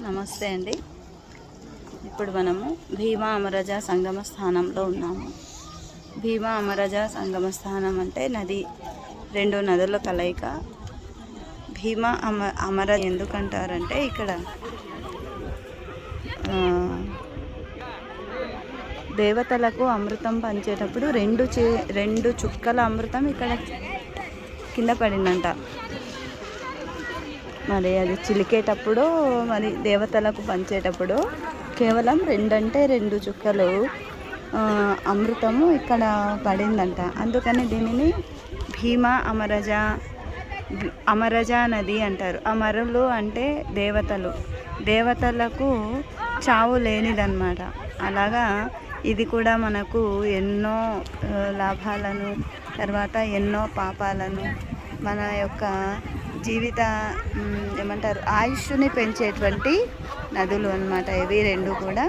నమస్తే అండి. ఇప్పుడు మనము భీమా అమరజ సంగమ స్థానంలో ఉన్నాము. భీమా అమరజ సంగమ స్థానం అంటే నది, రెండు నదుల కలయిక. భీమా అమర ఎందుకంటారంటే ఇక్కడ దేవతలకు అమృతం పంచేటప్పుడు రెండు చుక్కల అమృతం ఇక్కడ కింద పడిందంట. మరి అది చిలికేటప్పుడు, మరి దేవతలకు పంచేటప్పుడు కేవలం రెండు చుక్కలు అమృతము ఇక్కడ పడిందంట. అందుకని దీనిని భీమా అమరజ నది అంటారు. అమరులు అంటే దేవతలకు చావు లేనిదన్నమాట. అలాగా ఇది కూడా మనకు ఎన్నో లాభాలను, తర్వాత ఎన్నో పాపాలను, మన యొక్క జీవిత ఆయుష్ని పెంచేటువంటి నదులు అన్నమాట ఇవి రెండు కూడా.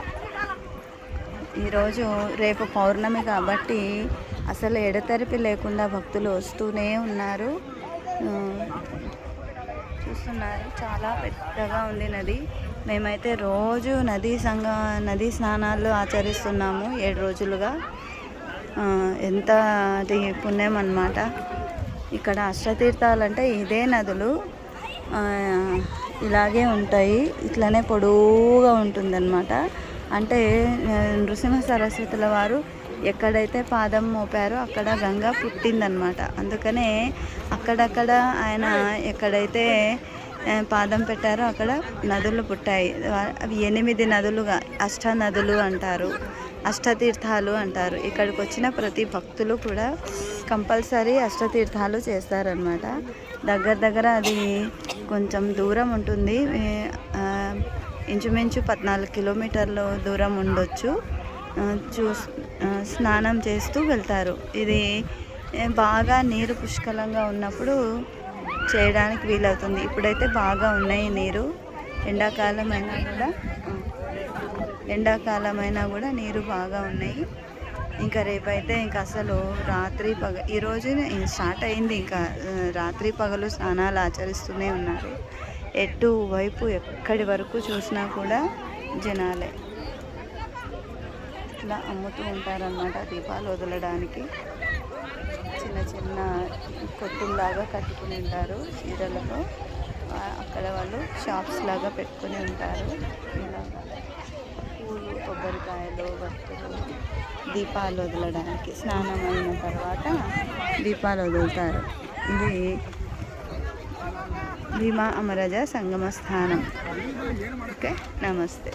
ఈరోజు రేపు పౌర్ణమి కాబట్టి అసలు ఎడతెరిపి లేకుండా భక్తులు వస్తూనే ఉన్నారు. చూస్తున్నారు, చాలా పెద్దగా ఉంది నది. మేమైతే రోజు నదీ స్నానాలు ఆచరిస్తున్నాము 7 రోజులుగా. ఎంత పుణ్యం అన్నమాట. ఇక్కడ అష్టతీర్థాలంటే ఇదే నదులు ఇలాగే ఉంటాయి, ఇట్లనే పొడవుగా ఉంటుందన్నమాట. అంటే నృసింహ సరస్వతుల వారు ఎక్కడైతే పాదం మోపారో అక్కడ గంగ పుట్టిందనమాట. అందుకనే అక్కడక్కడ ఆయన ఎక్కడైతే పాదం పెట్టారో అక్కడ నదులు పుట్టాయి. అవి 8 నదులుగా నదులు అంటారు, అష్టతీర్థాలు అంటారు. ఇక్కడికి వచ్చిన ప్రతి భక్తులు కూడా కంపల్సరీ అష్టతీర్థాలు చేస్తారనమాట. దగ్గర అది కొంచెం దూరం ఉంటుంది, ఇంచుమించు 14 కిలోమీటర్ల దూరం ఉండొచ్చు. స్నానం చేస్తూ వెళ్తారు. ఇది బాగా నీరు పుష్కలంగా ఉన్నప్పుడు చేయడానికి వీలవుతుంది. ఇప్పుడైతే బాగా ఉన్నాయి నీరు. ఎండాకాలమైనా కూడా నీరు బాగా ఉన్నాయి. ఇంకా రేపైతే ఇంకా అసలు రాత్రి ఈరోజు స్టార్ట్ అయింది. ఇంకా రాత్రి పగలు స్నానాలు ఆచరిస్తూనే ఉన్నారు. వైపు ఎక్కడి వరకు చూసినా కూడా జనాలే. ఇట్లా అమ్ముతూ ఉంటారన్నమాట. దీపాలు వదలడానికి చిన్న కొట్టుల్లాగా కట్టుకుని ఉంటారు చీరలతో. అక్కడ వాళ్ళు షాప్స్ లాగా పెట్టుకుని ఉంటారు. ఇలాగా పూలు, కొబ్బరికాయలు, భక్తులు దీపాలు వదలడానికి స్నానం అయిన తర్వాత దీపాలు వదులుతారు. ఇది భీమా అమరజ సంగమ స్థానం. ఓకే, నమస్తే.